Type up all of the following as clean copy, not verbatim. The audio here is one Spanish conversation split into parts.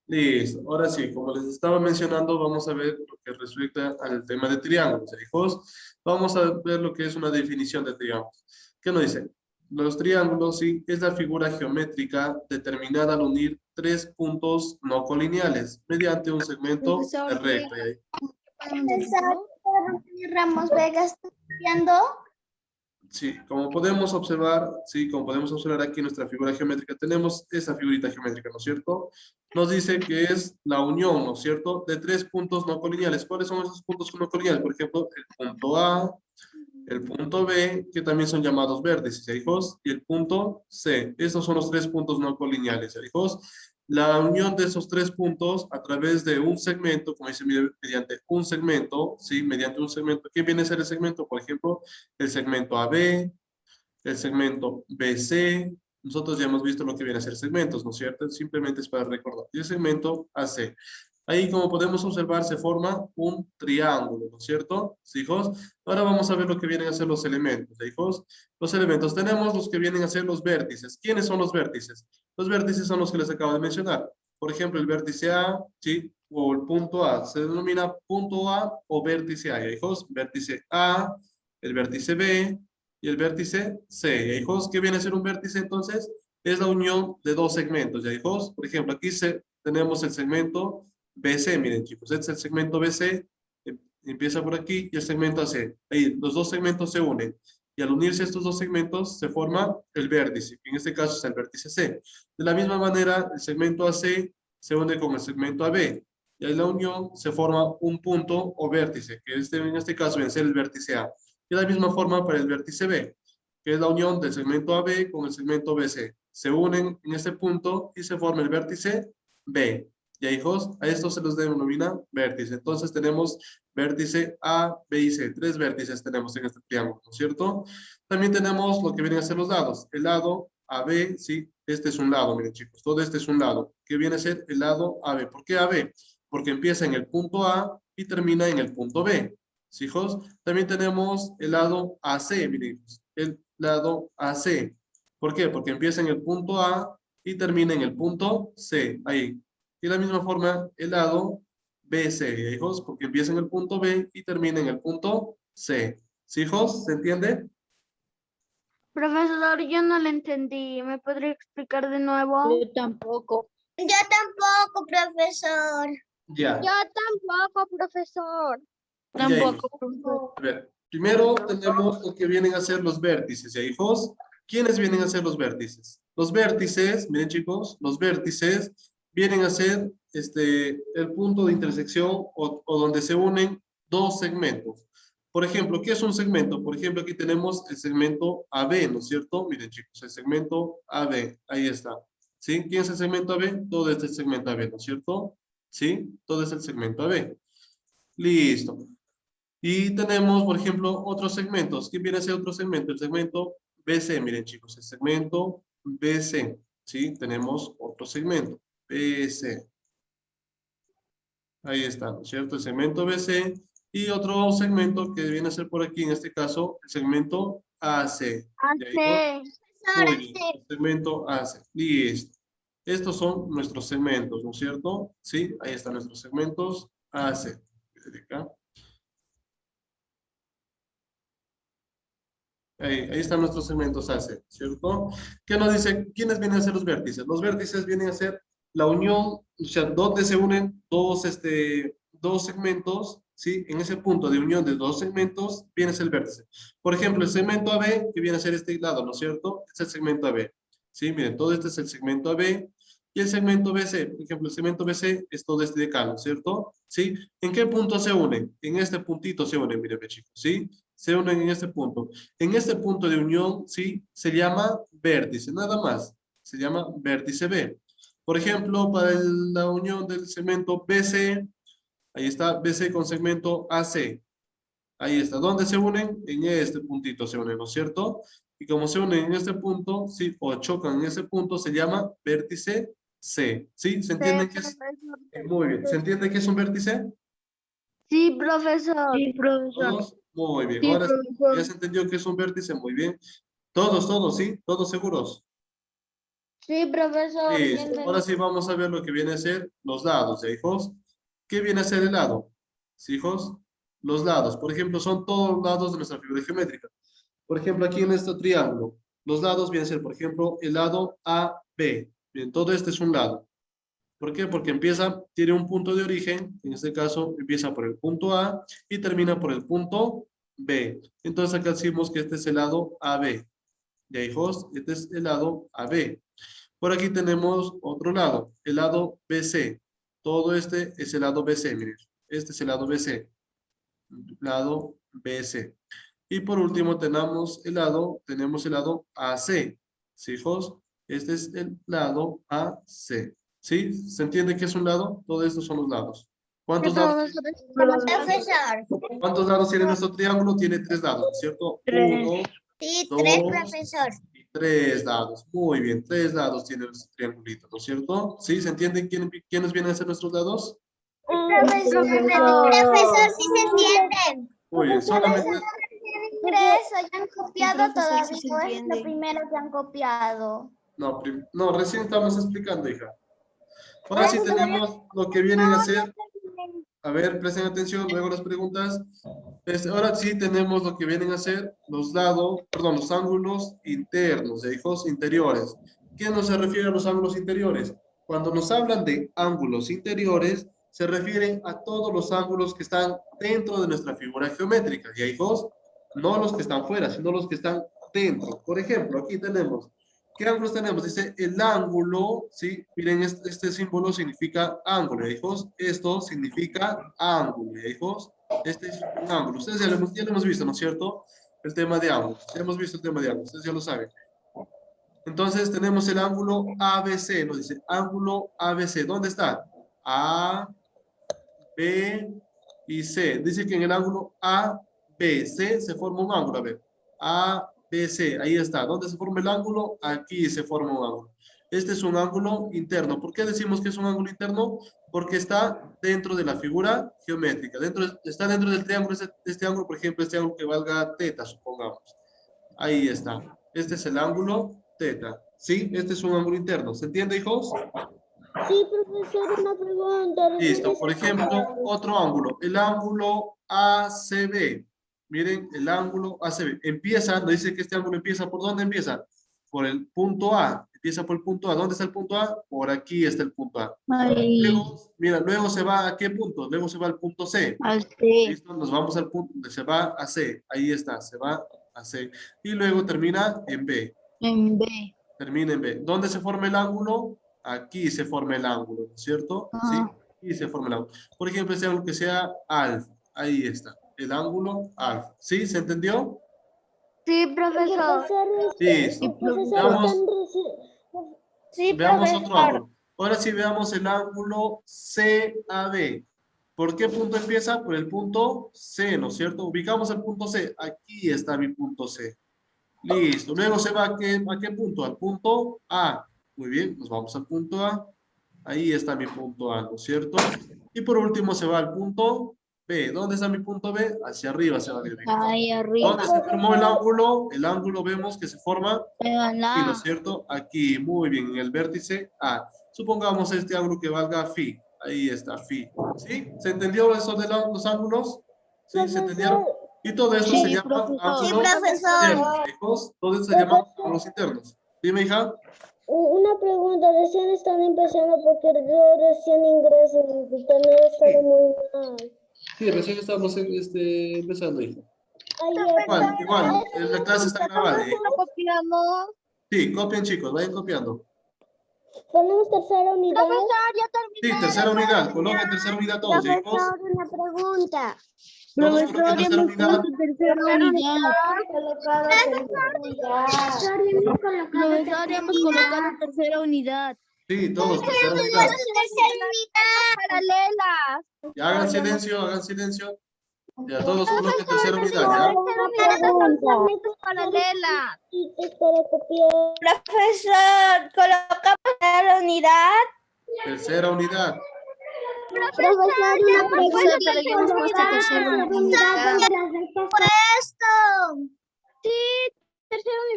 Listo. Ahora sí, como les estaba mencionando, vamos a ver lo que respecta al tema de triángulos, hijos. Vamos a ver lo que es una definición de triángulos. ¿Qué nos dice? Los triángulos, sí, es la figura geométrica determinada al unir tres puntos no colineales mediante un segmento de Profesor, ¿qué recta. Y ahí, podemos Profesor, decirlo? Ramos Vega está estudiando. sí, como podemos observar, sí, como podemos observar aquí en nuestra figura geométrica, tenemos esa figurita geométrica, ¿no es cierto? Nos dice que es la unión, ¿no es cierto?, de tres puntos no colineales. ¿Cuáles son esos puntos no colineales? Por ejemplo, el punto A, el punto B, que también son llamados vértices, ¿ya, hijos? Y el punto C. Estos son los tres puntos no colineales, ¿ya, hijos? La unión de esos tres puntos a través de un segmento, como dice, mediante un segmento, ¿sí? Mediante un segmento. ¿Qué viene a ser el segmento? Por ejemplo, el segmento AB, el segmento BC. Nosotros ya hemos visto lo que viene a ser segmentos, ¿no es cierto? Simplemente es para recordar. Y el segmento AC. Ahí, como podemos observar, se forma un triángulo, ¿no es cierto? ¿Sí, hijos? Ahora vamos a ver lo que vienen a ser los elementos, ¿sí, hijos? Los elementos. Tenemos los que vienen a ser los vértices. ¿Quiénes son los vértices? Los vértices son los que les acabo de mencionar. Por ejemplo, el vértice A, ¿sí? O el punto A. Se denomina punto A o vértice A, ¿ya, hijos? Vértice A, el vértice B y el vértice C. ¿Ya, hijos? ¿Qué viene a ser un vértice entonces? Es la unión de dos segmentos, ¿ya, hijos? Por ejemplo, aquí tenemos el segmento BC, miren, chicos, este es el segmento BC, empieza por aquí, y el segmento AC. Ahí, los dos segmentos se unen. Y al unirse estos dos segmentos, se forma el vértice, que en este caso es el vértice C. De la misma manera, el segmento AC se une con el segmento AB. Y en la unión se forma un punto o vértice, que en este caso viene a ser el vértice A. Y de la misma forma para el vértice B, que es la unión del segmento AB con el segmento BC. Se unen en este punto y se forma el vértice B. Ya, hijos, a esto se los denomina vértice. Entonces tenemos vértice A, B y C. Tres vértices tenemos en este triángulo, ¿no es cierto? También tenemos lo que vienen a ser los lados. El lado AB, sí, este es un lado, miren, chicos, todo este es un lado. ¿Qué viene a ser el lado AB? ¿Por qué AB? Porque empieza en el punto A y termina en el punto B. ¿Sí, hijos? También tenemos el lado AC, miren, hijos, el lado AC. ¿Por qué? Porque empieza en el punto A y termina en el punto C, ahí. Y de la misma forma, el lado BC, hijos, porque empieza en el punto B y termina en el punto C. ¿Sí, hijos? ¿Se entiende? Profesor, yo no le entendí. ¿Me podría explicar de nuevo? Yo tampoco. Yo tampoco, profesor. Ya. Yo tampoco, profesor. Ya, hijos. Tampoco, profesor. A ver, primero tenemos lo que vienen a ser los vértices, ¿ya, hijos? ¿Quiénes vienen a ser los vértices? Los vértices, miren, chicos, los vértices vienen a ser el punto de intersección o donde se unen dos segmentos. Por ejemplo, ¿qué es un segmento? Por ejemplo, aquí tenemos el segmento AB, ¿no es cierto? Miren, chicos, el segmento AB, ahí está. ¿Sí? ¿Quién es el segmento AB? Todo este es el segmento AB, ¿no es cierto? ¿Sí? Todo es el segmento AB. Listo. Y tenemos, por ejemplo, otros segmentos. ¿Qué viene a ser otro segmento? El segmento BC, miren, chicos, el segmento BC. ¿Sí? Tenemos otro segmento, BC. Ahí está, ¿no es cierto? El segmento BC y otro segmento que viene a ser por aquí, en este caso, el segmento AC. ¿Ya, hijos? Muy bien, el segmento AC. Listo. Estos son nuestros segmentos, ¿no es cierto? Sí, ahí están nuestros segmentos AC. Desde acá. Ahí están nuestros segmentos AC, ¿cierto? ¿Qué nos dice? ¿Quiénes vienen a ser los vértices? Los vértices vienen a ser la unión, o sea, donde se unen dos segmentos, ¿sí? En ese punto de unión de dos segmentos viene a ser el vértice. Por ejemplo, el segmento AB, que viene a ser este lado, ¿no es cierto? Es el segmento AB. ¿Sí? Miren, todo este es el segmento AB. Y el segmento BC, por ejemplo, el segmento BC es todo este de acá, ¿no es cierto? ¿Sí? ¿En qué punto se unen? En este puntito se unen, miren, chicos, ¿sí? Se unen en este punto. En este punto de unión, ¿sí? Se llama vértice, nada más. Se llama vértice B. Por ejemplo, para la unión del segmento BC, ahí está BC con segmento AC. Ahí está. ¿Dónde se unen? En este puntito se unen, ¿no es cierto? Y como se unen en este punto, ¿sí? O chocan en ese punto, se llama vértice C. ¿Sí? ¿Se entiende que es? Muy bien. ¿Se entiende que es un vértice? Sí, profesor. Sí, profesor. ¿Todos? Muy bien. Sí, Ahora ya profesor. se entendió que es un vértice. Muy bien. Todos, ¿sí? ¿Todos seguros? Sí, profesor. Listo. Ahora sí vamos a ver lo que viene a ser los lados, ¿ya, hijos? ¿Qué viene a ser el lado? ¿Sí, hijos? Los lados, por ejemplo, son todos los lados de nuestra figura geométrica. Por ejemplo, aquí en este triángulo, los lados vienen a ser, por ejemplo, el lado AB. Bien, todo este es un lado. ¿Por qué? Porque tiene un punto de origen, en este caso empieza por el punto A y termina por el punto B. Entonces acá decimos que este es el lado AB. Ya, hijos, este es el lado AB. Por aquí tenemos otro lado, el lado BC. Todo este es el lado BC, miren. Este es el lado BC. Lado BC. Y por último tenemos el lado AC. ¿Sí, hijos? Este es el lado AC. ¿Sí? ¿Se entiende qué es un lado? Todos estos son los lados. ¿Cuántos lados? Profesor. ¿Cuántos lados tiene nuestro triángulo? Tiene 3 lados, ¿no es cierto? 1, Sí, 2 3, profesor. y 3 lados. Muy bien, 3 lados tiene nuestro triangulito, ¿no es cierto? ¿Sí? ¿Se entienden quiénes vienen a ser nuestros lados? Profesor, profesor, sí se entienden. Muy bien, solamente... Ingreso, ya han copiado profesor, sí todavía. se No es entiende. lo primero que han copiado. No, recién estamos explicando, hija. Ahora sí tenemos lo que vienen a ser... A ver, presten atención, luego las preguntas. Ahora sí tenemos lo que vienen a ser los lados, perdón, los ángulos internos, de hijos interiores. ¿Qué nos se refiere a los ángulos interiores? Cuando nos hablan de ángulos interiores, se refieren a todos los ángulos que están dentro de nuestra figura geométrica. ¿Ya, hijos? No los que están fuera, sino los que están dentro. Por ejemplo, aquí tenemos, ¿qué ángulos tenemos? Dice el ángulo, ¿sí? Miren, este símbolo significa ángulo, ¿ya, hijos? Esto significa ángulo, ¿ya, hijos? Este es un ángulo. Ustedes ya lo hemos visto, ¿no es cierto? El tema de ángulos. Ya hemos visto el tema de ángulos. Ustedes ya lo saben. Entonces tenemos el ángulo ABC. Nos dice ángulo ABC. ¿Dónde está? A, B y C. Dice que en el ángulo ABC se forma un ángulo. A ver. ABC. Ahí está. ¿Dónde se forma el ángulo? Aquí se forma un ángulo. Este es un ángulo interno. ¿Por qué decimos que es un ángulo interno? Porque está dentro de la figura geométrica. Está dentro del triángulo. Este ángulo, por ejemplo, este ángulo que valga teta, supongamos. Ahí está. Este es el ángulo teta. ¿Sí? Este es un ángulo interno. ¿Se entiende, hijos? Sí, profesor, una pregunta. Listo. Por ejemplo, otro ángulo. El ángulo ACB. Miren, el ángulo ACB. Nos dice que este ángulo empieza. ¿Por dónde empieza? Por el punto A. Empieza por el punto A. ¿Dónde está el punto A? Por aquí está el punto A. Luego, mira, luego se va a qué punto? Luego se va al punto C. ¿Listo? Nos vamos al punto donde se va a C. Ahí está, se va a C. Y luego termina en B. En B. Termina en B. ¿Dónde se forma el ángulo? Aquí se forma el ángulo, ¿no es cierto? Sí, aquí se forma el ángulo. Por ejemplo, ese ángulo que sea alfa. Ahí está, el ángulo alfa. ¿Sí? ¿Se entendió? Sí, profesor. Listo. Veamos otro ángulo. Ahora sí veamos el ángulo CAB. ¿Por qué punto empieza? Por el punto C, ¿no es cierto? Ubicamos el punto C. Aquí está mi punto C. Listo. Luego se va a qué punto? Al punto A. Muy bien, nos vamos al punto A. Ahí está mi punto A, ¿no es cierto? Y por último se va al punto B. ¿Dónde está mi punto B? Hacia arriba se va a ir. Ahí arriba. ¿Dónde se formó el ángulo? El ángulo vemos que se forma aquí, ¿no es cierto? Aquí, muy bien, en el vértice A. Supongamos este ángulo que valga phi. Ahí está, phi. ¿Sí? ¿Se entendió eso de los ángulos? ¿Sí? ¿Se entendieron? Y todo esto se llama ángulos internos. Todo esto se llama ángulos internos. Dime, hija. Una pregunta, recién están empezando porque yo recién ingreso y el internet está muy mal. Sí, recién estamos empezando, hija. Ay, Igual, la clase está grabada. ¿Eh? ¿Lo copiamos? Sí, copien, chicos, vayan copiando. ¿Ponemos tercera unidad? Profesor, ya terminé. Sí, tercera unidad, coloquen tercera unidad todos, chicos. Profesor, una pregunta. Todos coloquen tercera unidad. Tercera unidad. Profesor, hemos colocado tercera unidad. Sí, todos, tercera unidad. Tercera unidad. Paralelas. Ya hagan silencio, hagan silencio. Ya todos coloquen tercera unidad, ¿ya? Paralelas. Profesor, ¿colocamos tercera unidad? Tercera unidad. Profesor, una Profesor, pero ya hemos puesto tercera unidad. puesto. Sí,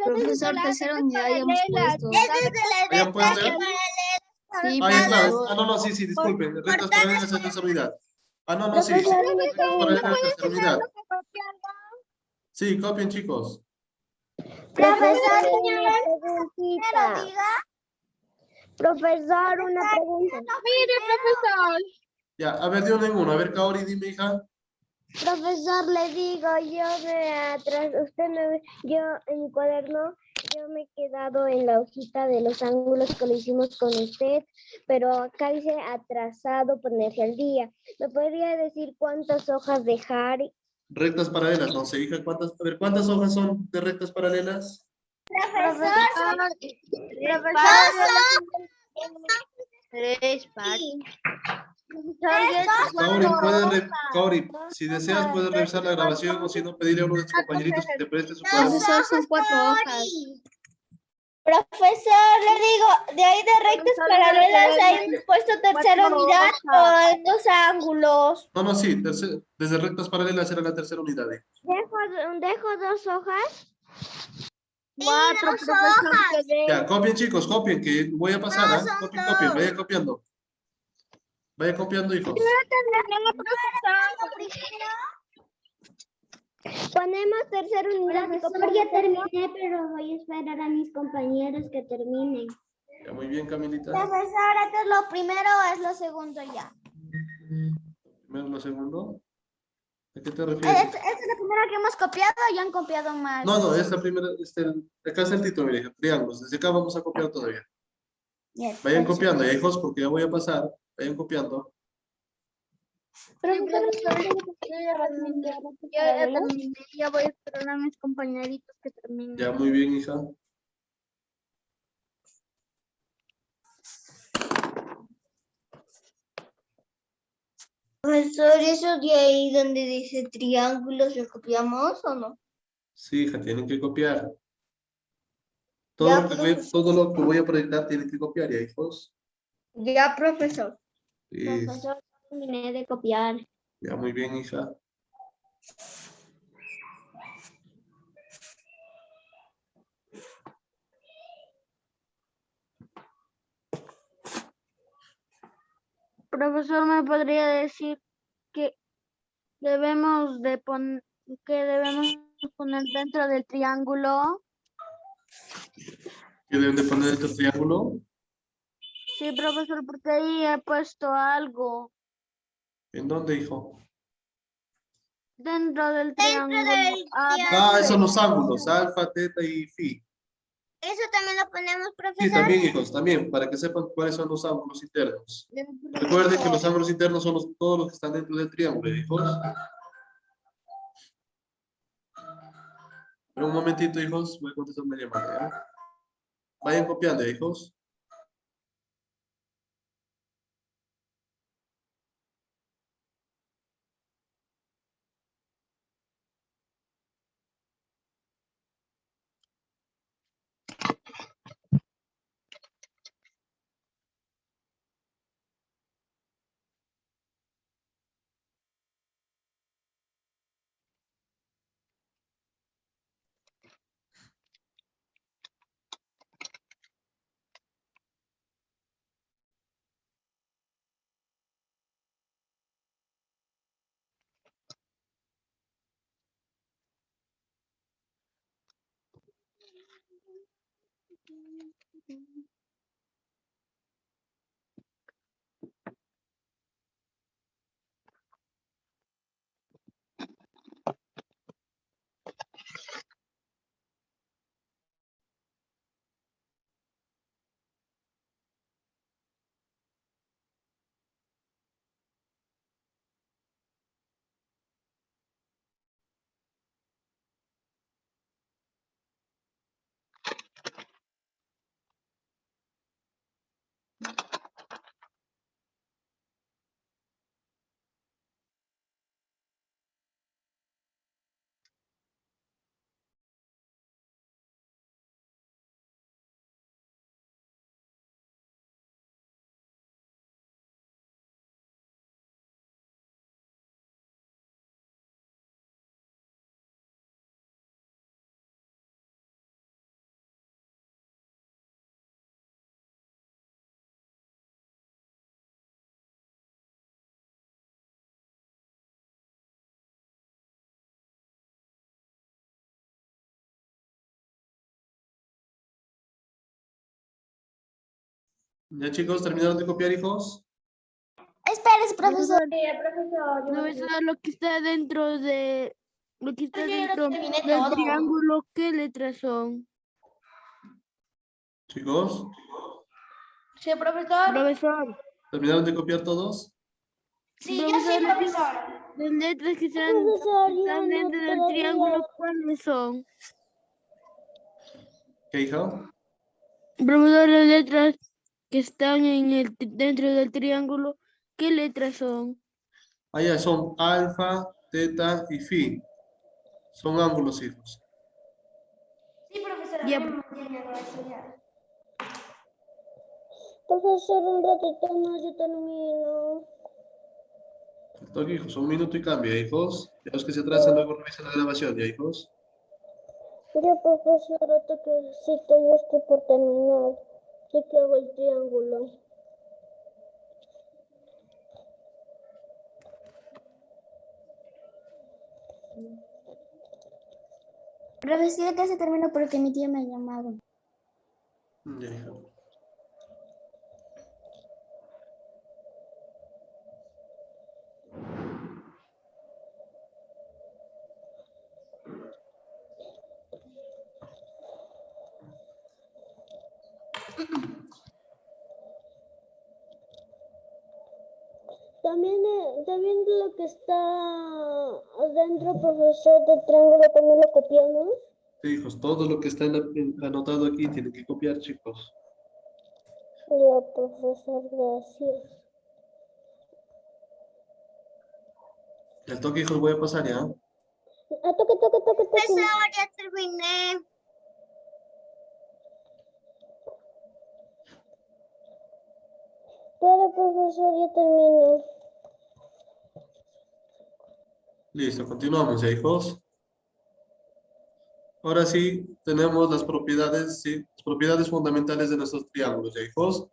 Profesor, tercera unidad ya hemos puesto. ¿Hayan puesto ya? Sí, Ah, ya, claro. profesor. Ah, no, no, sí, sí, disculpen. Rectas paralelas en tercera unidad. Ah, no, no, sí. Profesor, una Rectas paralelas en tercera unidad. Profesor, Sí, copien, chicos. Profesor, una preguntita. Profesor, una pregunta. mire, profesor. Ya, a ver, de uno en uno. A ver, Kaori, dime, hija. Profesor, le digo, yo en mi cuaderno, yo me he quedado en la hojita de los ángulos que lo hicimos con usted, pero acá dice atrasado, ponerse al día. ¿Me podría decir cuántas hojas dejar? Rectas paralelas, no sé, hija, ¿cuántas? A ver, ¿cuántas hojas son de rectas paralelas? Profesor, Tres partes. Kaori, Kaori, si deseas puedes revisar la grabación o si no pedirle a uno de tus compañeritos que te preste su cuaderno. Profesor, son 4 hojas. Profesor, le digo, de ahí de rectas paralelas ahí hemos puesto tercera unidad o en dos ángulos. No, no, sí, desde rectas paralelas era la tercera unidad. Dejo dos hojas. 4, profesor, que Ya, copien, chicos, copien, que voy a pasar, ¿ah? Copien, copien, vaya copiando. Vaya copiando, hijos. Ponemos tercera unidad. Profesor, ya terminé, pero voy a esperar a mis compañeros que terminen. Ya, muy bien, Camilita. Profesor, ¿esto es lo primero o es lo segundo ya? Primero, lo segundo. ¿A qué te refieres? ¿Esta es la primera que hemos copiado o ya han copiado más? No, no, esta primera, acá está el título, mire, triángulos. Desde acá vamos a copiar todavía. Yes, Vayan perfecto. copiando, ya, hijos, porque ya voy a pasar. Vayan copiando. Profesor, ya terminé, ya voy a esperar a mis compañeritos que terminen. Ya, muy bien, hija. Profesor, ¿eso de ahí donde dice triángulos lo copiamos o no? Sí, hija, tienen que copiar. Ya, Todo lo que voy a proyectar tienen que copiar, ya, hijos. Ya, profesor. Sí, profesor, terminé de copiar. ya, muy bien, hija. Profesor, ¿me podría decir que debemos de poner dentro del triángulo? ¿Qué deben de poner este triángulo? Sí, profesor, porque ahí he puesto algo ¿En dónde, hijo? dentro del triángulo. Ah, esos son los ángulos, alfa, teta y phi. Eso también lo ponemos, Sí, profesor. también, hijos, también, para que sepan cuáles son los ángulos internos. Recuerden que los ángulos internos son todos los que están dentro del triángulo, hijos. Pero un momentito, hijos, voy a contestar una llamada, ¿ya? Vayan copiando, hijos. Ya chicos, ¿terminaron de copiar, hijos? Espérese, profesor. Profesor, lo que está dentro de... Lo que está Yo ya lo dentro terminé del todo. triángulo, ¿qué letras son? Chicos, Sí, profesor. Profesor, ¿terminaron de copiar todos? Sí, yo sí, profesor, profesor. las letras que están, Profesor, yo están no dentro del todavía. triángulo, ¿cuáles son? ¿Qué, hija? Profesor, las letras que están dentro del triángulo, ¿qué letras son? Allá son alfa, teta y phi. Son ángulos, hijos. Sí, profesor. Ya, Profesor, un ratito más yo termino. Toque, hijos, un minuto y cambia, hijos. Ya los que se atrasan luego revisan la grabación, ya, hijos. Ya, profesor, hasta que sí que ya estoy por terminar. Ya que hago el triángulo. Profesor, que se terminó porque mi tía me ha llamado. Ya, hija. También lo que está adentro, profesor, del triángulo, también lo copiamos. Sí, hijos, todo lo que está anotado aquí tienen que copiar, chicos. Ya, profesor, gracias. El toque, hijos, voy a pasar ya. Toque. Profesor, ya terminé. Pero, profesor, ya termino. Listo, continuamos ya, hijos. Ahora sí, tenemos las propiedades, sí, las propiedades fundamentales de nuestros triángulos, ya, hijos.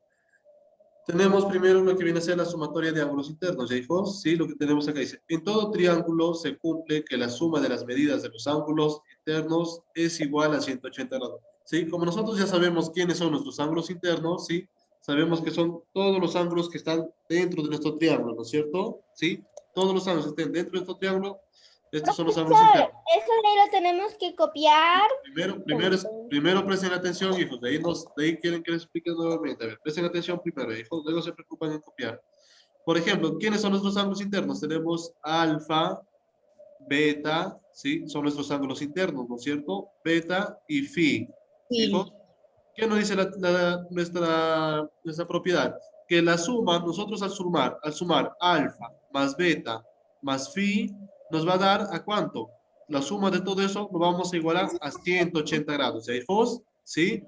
Tenemos primero lo que viene a ser la sumatoria de ángulos internos, ¿ya, hijos? Sí, lo que tenemos acá dice, en todo triángulo se cumple que la suma de las medidas de los ángulos internos es igual a 180 grados. ¿Sí? Como nosotros ya sabemos quiénes son nuestros ángulos internos, ¿sí? Sabemos que son todos los ángulos que están dentro de nuestro triángulo, ¿no es cierto? ¿Sí? Todos los ángulos que estén dentro de nuestro triángulo, estos son los ángulos internos. Eso ahí lo tenemos que copiar. Primero presten atención, hijos. De ahí quieren que les explique nuevamente. A ver, presten atención primero, hijos. Luego se preocupan en copiar. Por ejemplo, ¿quiénes son nuestros ángulos internos? Tenemos alfa, beta, ¿sí? Son nuestros ángulos internos, ¿no es cierto? Beta y phi. Hijos, ¿qué nos dice nuestra propiedad? Que la suma, nosotros al sumar alfa más beta más phi, nos va a dar ¿a cuánto? La suma de todo eso lo vamos a igualar a 180 grados. ¿Ya, hijos? ¿Sí?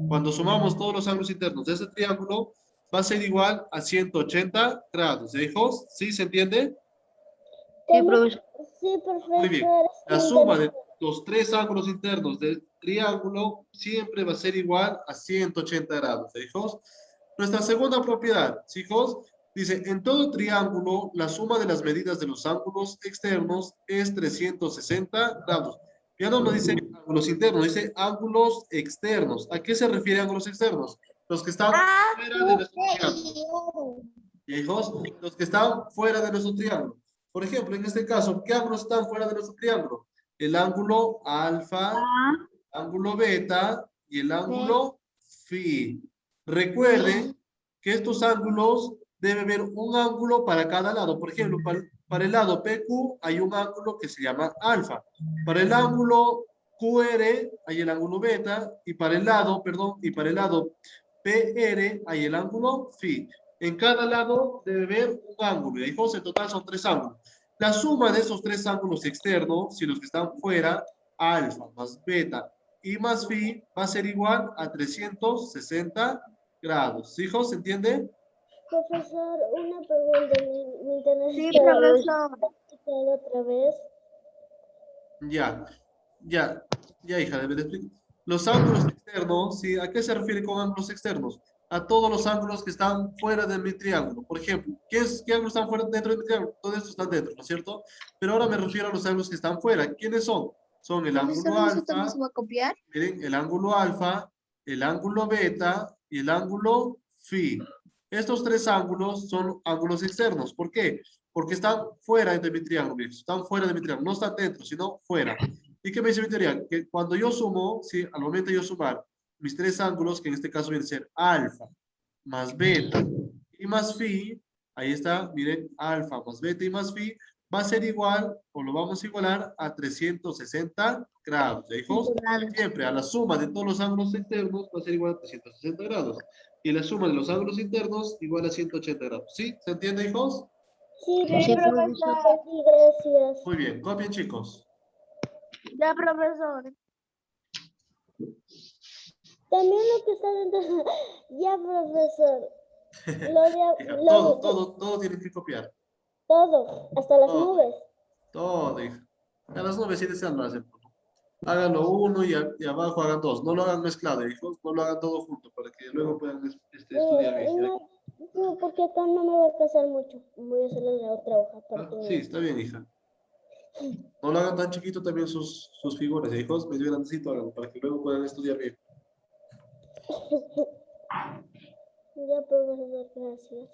Cuando sumamos todos los ángulos internos de este triángulo, va a ser igual a 180 grados. ¿Ya, hijos? ¿Sí? ¿Se entiende? sí, profesor. Sí, Muy bien. profesor. La suma de los tres ángulos internos del triángulo siempre va a ser igual a 180 grados. ¿Sí, hijos? Nuestra segunda propiedad, ¿sí, hijos? Dice, en todo triángulo, la suma de las medidas de los ángulos externos es 360 grados. Ya no nos dice ángulos internos, dice ángulos externos. ¿A qué se refiere ángulos externos? Los que están fuera de nuestro triángulo. ¿Y, hijos? Los que están fuera de nuestro triángulo. Por ejemplo, en este caso, ¿qué ángulos están fuera de nuestro triángulo? El ángulo alfa, el ángulo beta y el ángulo phi. Recuerden que estos ángulos debe haber un ángulo para cada lado. Por ejemplo, para el lado PQ hay un ángulo que se llama alfa. Para el ángulo QR hay el ángulo beta y para el lado PR hay el ángulo phi. En cada lado debe haber un ángulo. Y ahí, en total son 3 ángulos. La suma de esos 3 ángulos externos, si los que están fuera, alfa más beta y más phi, va a ser igual a 360 grados. ¿Sí, hijos? ¿Se entiende? Profesor, una pregunta. Mi internet Sí, está profesor. otra vez. Ya, hija, debe de explicar. Los ángulos externos, ¿sí? ¿A qué se refiere con ángulos externos? A todos los ángulos que están fuera de mi triángulo. Por ejemplo, ¿qué ángulos están fuera dentro de mi triángulo? Todos estos están dentro, ¿no es cierto? Pero ahora me refiero a los ángulos que están fuera. ¿Quiénes son? Son el ángulo alfa, va a copiar? miren, el ángulo alfa, el ángulo beta y el ángulo phi. Estos tres ángulos son ángulos externos. ¿Por qué? Porque están fuera de mi triángulo. Están fuera de mi triángulo. No están dentro, sino fuera. ¿Y qué me dice mi teoría? Que cuando yo sumo, ¿sí? Al momento de yo sumar mis tres ángulos, que en este caso viene a ser alfa más beta y más phi, ahí está, miren, alfa más beta y más phi, va a ser igual, o lo vamos a igualar a 360 grados. ¿Ya, hijos? Siempre a la suma de todos los ángulos externos va a ser igual a 360 grados. Y la suma de los ángulos internos igual a 180 grados. ¿Sí? ¿Se entiende, hijos? Sí, Sí, profesor. Sí, gracias. Muy bien, copien, chicos. Ya, profesor. También lo que está dentro. Ya, profesor. Hija, todo tienen que copiar. Todo, hasta las Todo. nubes. Todo, hija. A las nubes sí desean lo hacen. Háganlo uno y abajo hagan dos. No lo hagan mezclado, hijos. No lo hagan todo junto para que luego puedan estudiar bien. ¿Ya? No, porque acá no me va a casar mucho. Voy a hacerle la otra hoja. Sí, está bien, hija. No lo hagan tan chiquito también sus figuras, hijos. Medio grandecito háganlo para que luego puedan estudiar bien. Ya, profesor, gracias.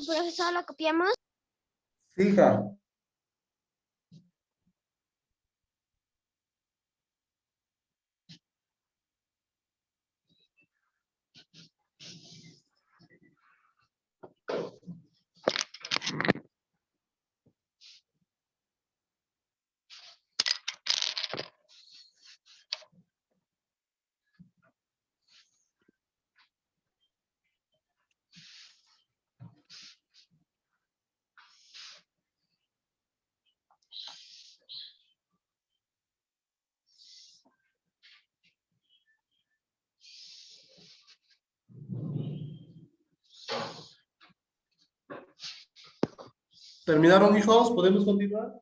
Profesor, ¿la copiamos? Sí, hija. ¿Terminaron, hijos? ¿Podemos continuar?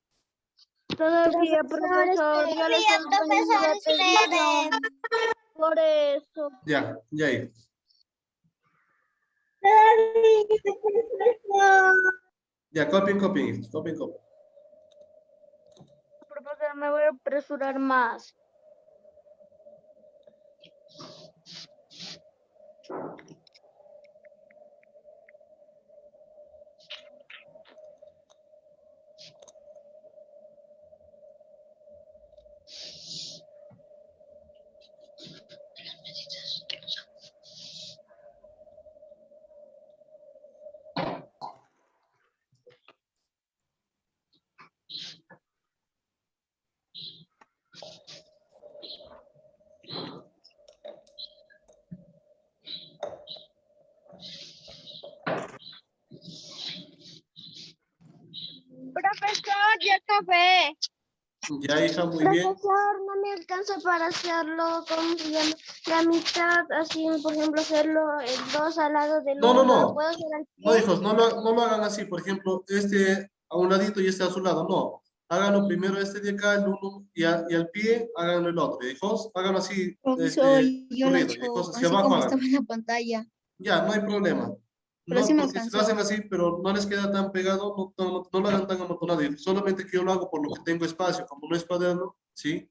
Todavía, profesor. Ya le estoy poniendo la atención. Por eso. Ya, hijos. Ya, copien, hijos. Copien. Profesor, me voy a apresurar más. Profesor, ya acabé. Ya, hija, muy bien. Profesor, no me alcanza para hacerlo, ¿cómo se llama? La mitad, así, por ejemplo, hacerlo el 2 al lado del No, 1. no. ¿Puedo hacer al No, pie? hijos, no lo hagan así. Por ejemplo, este a un ladito y este a su lado. No. Háganlo primero este de acá, el uno, y al pie, háganlo el otro. Hijos, háganlo así, Profesor, yo no he corrido. hecho Hijos, hacia así abajo como hagan. estaba en la pantalla, Ya, no hay problema. pero No, sí me porque si lo hacen alcanzó. así, pero no les queda tan pegado, no lo hagan tan amontonado. Solamente que yo lo hago por lo que tengo espacio. Como no es cuaderno, ¿sí?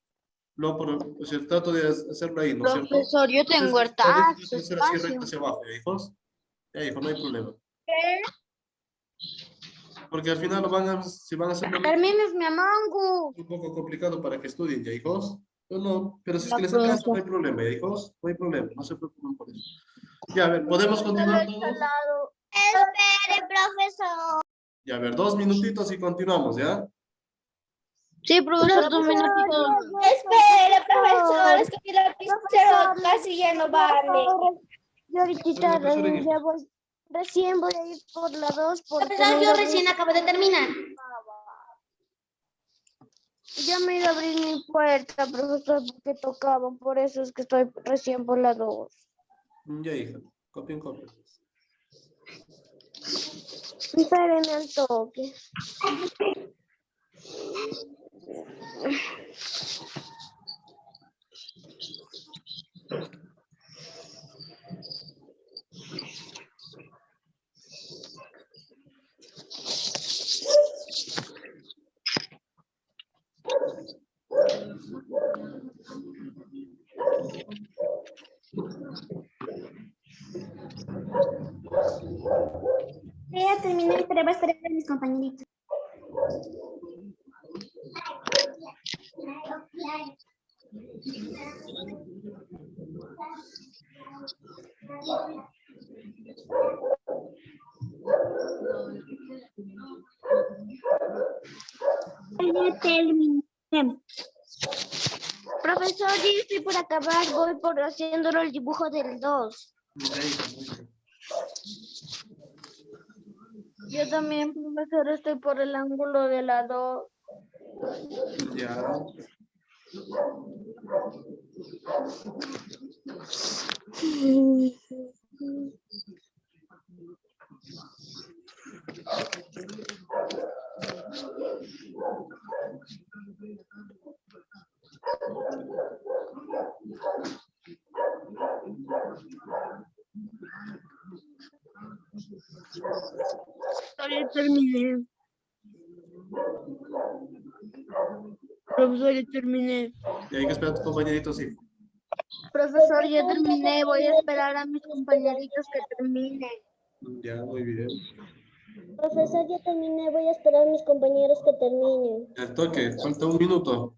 O sea, trato de hacerlo ahí, ¿no es cierto? Profesor, yo tengo Entonces, por eso hartas trato de hacer así espacio. recto hacia abajo, ¿ya, hijos? Ya, hijo, no hay problema. Porque al final si van a hacerlo Termines mi amango. un poco complicado para que estudien, ¿ya, hijos? Pero si es Ya, que les alcanza, no profesor. hay problema, ¿ya, hijos? No hay problema, no se preocupen por eso. Ya, a ver, ¿podemos continuar todos? Espere, profesor. Ya, a ver, 2 minutitos y continuamos, ¿ya? Sí, profesor, 2 minutitos. Espere, profesor, es que mi lapicero casi ya no vale. Yo ahorita recién voy a ir por la 2 porque Profesor, yo recién acabo de terminar. Ya me iba a abrir mi puerta, profesor, porque tocaban, por eso es que estoy recién por la 2. Ya, hija. Copien, copien. Espérenme al toque. Ya terminé, pero voy a esperar a mis compañeritos. Ya terminé. Profesor, ya estoy por acabar, voy por haciéndolo el dibujo del 2. Ya, hija, muy bien. Yo también, profesor, estoy por el ángulo de la 2. Ya. Ya terminé. Profesor, ya terminé. Y hay que esperar a tus compañeritos, hijo. Profesor, ya terminé. Voy a esperar a mis compañeritos que terminen. Ya, muy bien. Profesor, ya terminé, voy a esperar a mis compañeros que terminen. Al toque, falta un minuto.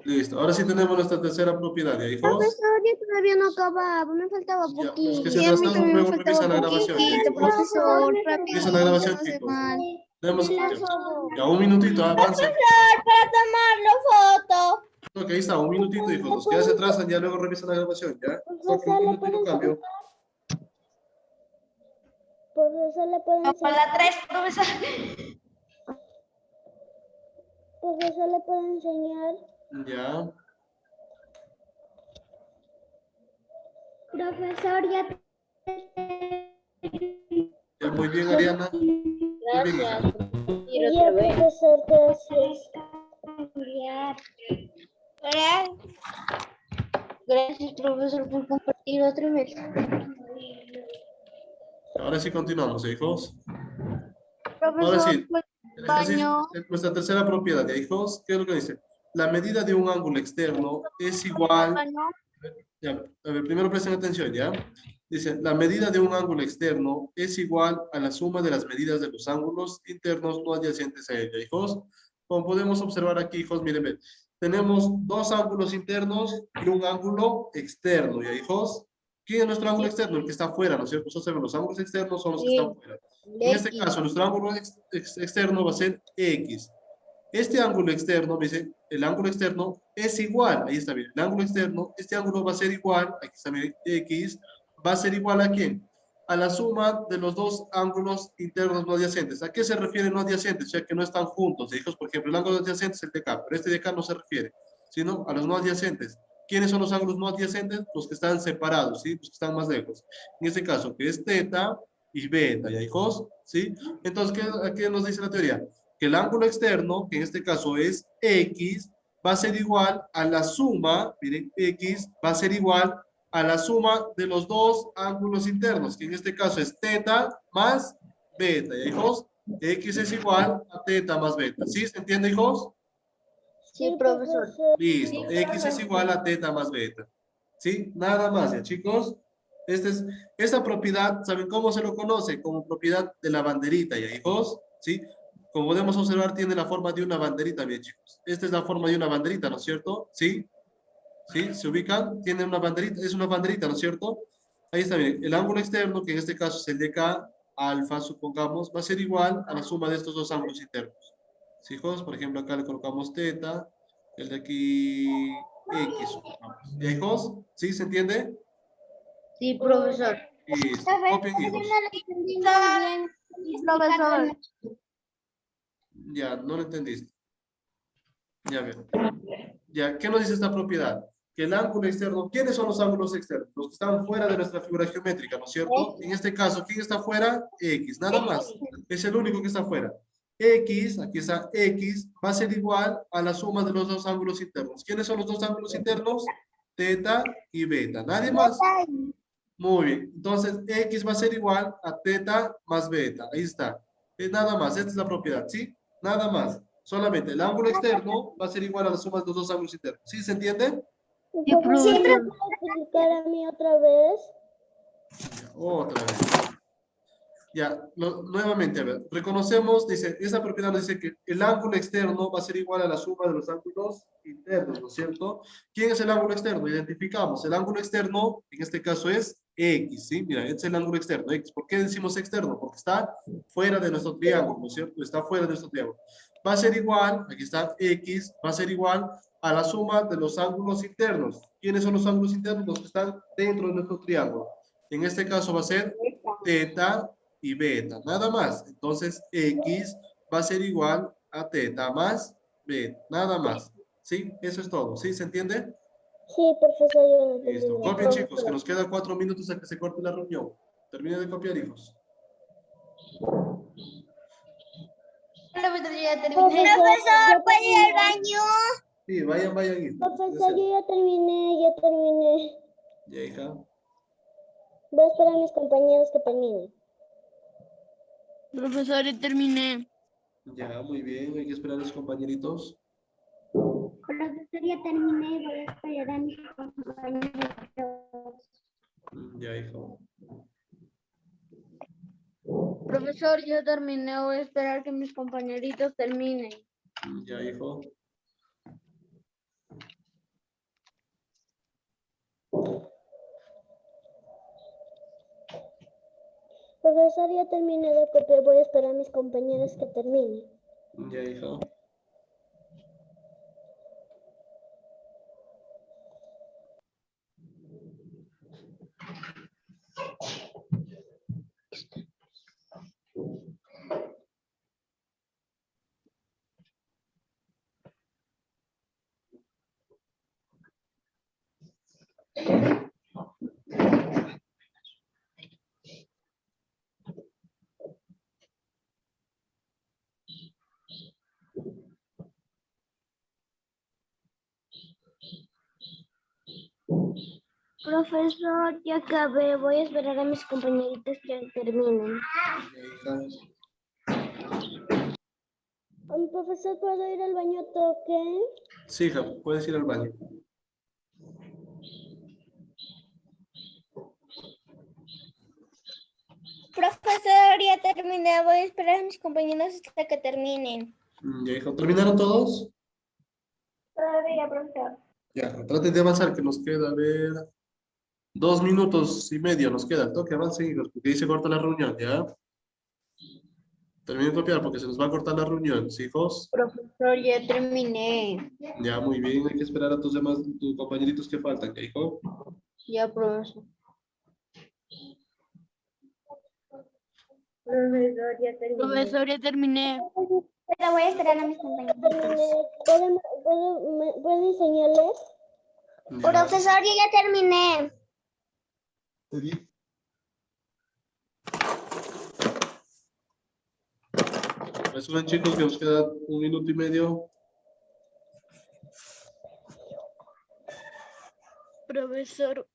Listo, ahora sí tenemos nuestra tercera propiedad, ¿ya, hijos? Profesor, ya todavía no acababa, me faltaba Ya, poquito. los que se atrasaron, luego revisan la grabación. ¿Ya, hijos? Profesor, Revisa la grabación, hace chicos. mal. Tenemos ya un minutito, avanza. Para tomarlo foto. Ok, ahí está, un minutito, hijos. Los que ya se atrasan, ya luego revisan la grabación, ¿ya? Ok, un minutito cambio. Profesor, ¿le pueden enseñar? La 3, profesor. Profesor, ¿le pueden enseñar? Ya. Profesor, ya. Ya, muy bien, Ariana. Muy bien, hija. Ya, profesor, gracias. Gracias, profesor, por compartir otra vez. Ahora sí continuamos, ¿ya, hijos? Ahora Profesor, sí, pues, el ejercicio, baño. nuestra tercera propiedad, ¿ya, hijos? ¿Qué es lo que dice? La medida de un ángulo externo es igual. Baño. Ya, a ver, primero presten atención, ¿ya? Dice, la medida de un ángulo externo es igual a la suma de las medidas de los ángulos internos no adyacentes a ella, hijos. Como podemos observar aquí, hijos, miren, ven, tenemos dos ángulos internos y un ángulo externo, ¿ya, hijos? ¿Quién es nuestro ángulo externo? El que está afuera, ¿no es cierto? Nosotros sabemos, los ángulos externos son los que están fuera. En este caso, nuestro ángulo externo va a ser X. Este ángulo externo, me dice, el ángulo externo es igual, ahí está bien, el ángulo externo, este ángulo va a ser igual, aquí está bien, X, va a ser igual ¿a quién? A la suma de los dos ángulos internos no adyacentes. ¿A qué se refieren no adyacentes? Ya que no están juntos, hijos, por ejemplo, el ángulo adyacente es el de acá, pero este de acá no se refiere, sino a los no adyacentes. ¿Quiénes son los ángulos no adyacentes? Los que están separados, ¿sí? Los que están más lejos. En este caso, que es teta y beta, ¿ya, hijos? ¿Sí? Entonces, ¿qué nos dice la teoría? Que el ángulo externo, que en este caso es X, va a ser igual a la suma, miren, X va a ser igual a la suma de los dos ángulos internos, que en este caso es teta más beta, ¿ya, hijos? X es igual a teta más beta, ¿sí? ¿Se entiende, hijos? Sí, profesor. Listo, X es igual a teta más beta, ¿sí? Nada más, ¿ya, chicos? Esta propiedad, ¿saben cómo se lo conoce? Como propiedad de la banderita, ¿ya, hijos? ¿Sí? Como podemos observar, tiene la forma de una banderita, bien, chicos. Esta es la forma de una banderita, ¿no es cierto? ¿Sí? ¿Sí? ¿Se ubican? Tiene una banderita, es una banderita, ¿no es cierto? Ahí está, bien. El ángulo externo, que en este caso es el de K, alfa, supongamos, va a ser igual a la suma de estos dos ángulos internos. ¿Sí, hijos? Por ejemplo, acá le colocamos teta, el de aquí X, supongamos. ¿Ya, hijos? ¿Sí? ¿Se entiende? Sí, profesor. Listo. Copien, hijos. Profesor. Ya, no lo entendiste. Ya veo. Ya, ¿qué nos dice esta propiedad? Que el ángulo externo, ¿quiénes son los ángulos externos? Los que están fuera de nuestra figura geométrica, ¿no es cierto? En este caso, ¿quién está fuera? X, nada más. Es el único que está fuera. X, aquí está X, va a ser igual a la suma de los dos ángulos internos. ¿Quiénes son los dos ángulos internos? Teta y beta. ¿Nadie más? Muy bien. Entonces, X va a ser igual a teta más beta. Ahí está. Nada más. Esta es la propiedad, ¿sí? Nada más. Solamente el ángulo externo va a ser igual a la suma de los dos ángulos internos. ¿Sí se entiende? ¿Profesor, ¿me puede explicar a mí otra vez? Ya, otra vez. Ya, nuevamente, a ver. Reconocemos, dice, esa propiedad nos dice que el ángulo externo va a ser igual a la suma de los ángulos internos, ¿no es cierto? ¿Quién es el ángulo externo? Identificamos. El ángulo externo, en este caso, es X, ¿sí? Mira, este es el ángulo externo, X. ¿Por qué decimos externo? Porque está fuera de nuestro triángulo, ¿no es cierto? Está fuera de nuestro triángulo. Va a ser igual, aquí está X, va a ser igual a la suma de los ángulos internos. ¿Quiénes son los ángulos internos? Los que están dentro de nuestro triángulo. En este caso va a ser teta y beta, nada más. Entonces, X va a ser igual a teta más beta, nada más. ¿Sí? Eso es todo. ¿Sí? ¿Se entiende? Sí, profesor, yo lo entendí. Listo. Copien, chicos, que nos queda 4 minutos a que se corte la reunión. Termine de copiar, hijos. Profesor, ¿puede ir al baño? Sí, vayan. Hijos. Profesor, yo ya terminé. Ya, hija. Voy a esperar a mis compañeros que terminen. Profesor, ya terminé. Ya, muy bien. Hay que esperar a los compañeritos. Profesor, ya terminé, voy a esperar a mis compañeros. Ya, hijo. Profesor, yo terminé. Voy a esperar que mis compañeritos terminen. Ya, hijo. Profesor, ya terminé de copiar. Voy a esperar a mis compañeros que terminen. Ya, hijo. Profesor, ya acabé. Voy a esperar a mis compañeritos que terminen. Ya, hija. Profesor, ¿puedo ir al baño a toque? Sí, hija, puedes ir al baño. Profesor, ya terminé. Voy a esperar a mis compañeros hasta que terminen. Ya, hijo. ¿Terminaron todos? Todavía, profesor. Ya, traten de avanzar, que nos queda, a ver, 2 minutos y medio nos queda. Toque, avancen, hijos, porque ahí se corta la reunión, ¿ya? Terminen de copiar porque se nos va a cortar la reunión, ¿sí, hijos? Profesor, ya terminé. Ya, muy bien, hay que esperar a tus demás, tus compañeritos que faltan, ¿ya, hijo? Ya, profesor. Profesor, ya terminé. Profesor, ya terminé. Pero voy a esperar a mis compañeros. ¿Puedo enseñarles? Ya. Profesor, yo ya terminé. Resumen, chicos, que nos queda 1 minuto y medio. Profesor,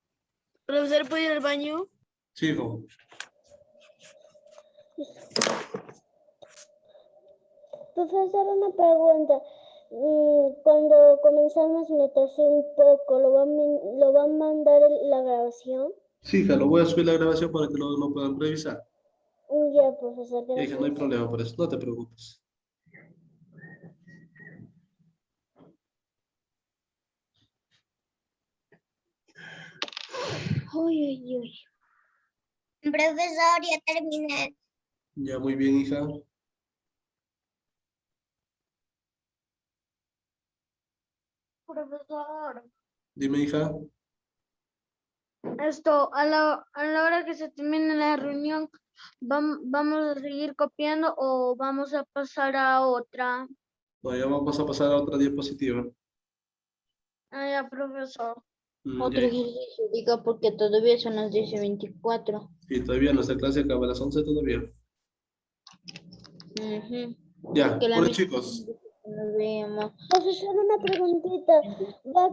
¿puede ir al baño? Sí, hijo. Profesor, una pregunta. Cuando comenzamos me atrasé un poco. ¿Lo va a mandar la grabación? Sí, hija, lo voy a subir la grabación para que lo puedan revisar. Ya, profesor, Ya, hija, no hay gracias. problema por eso, no te preocupes. Uy. Profesor, ya terminé. Ya, muy bien, hija. Profesor. Dime, hija. Esto, a la hora que se termine la reunión, ¿vamos a seguir copiando o vamos a pasar a otra? No, ya vamos a pasar a otra diapositiva. Ah, ya, profesor. Ya. ejercicio, diga, porque todavía son las 10:24. Y todavía nuestra clase acaba a las 11 todavía. Ya, Que la bueno misma chicos. nos veamos. Profesor, una preguntita. ¿Va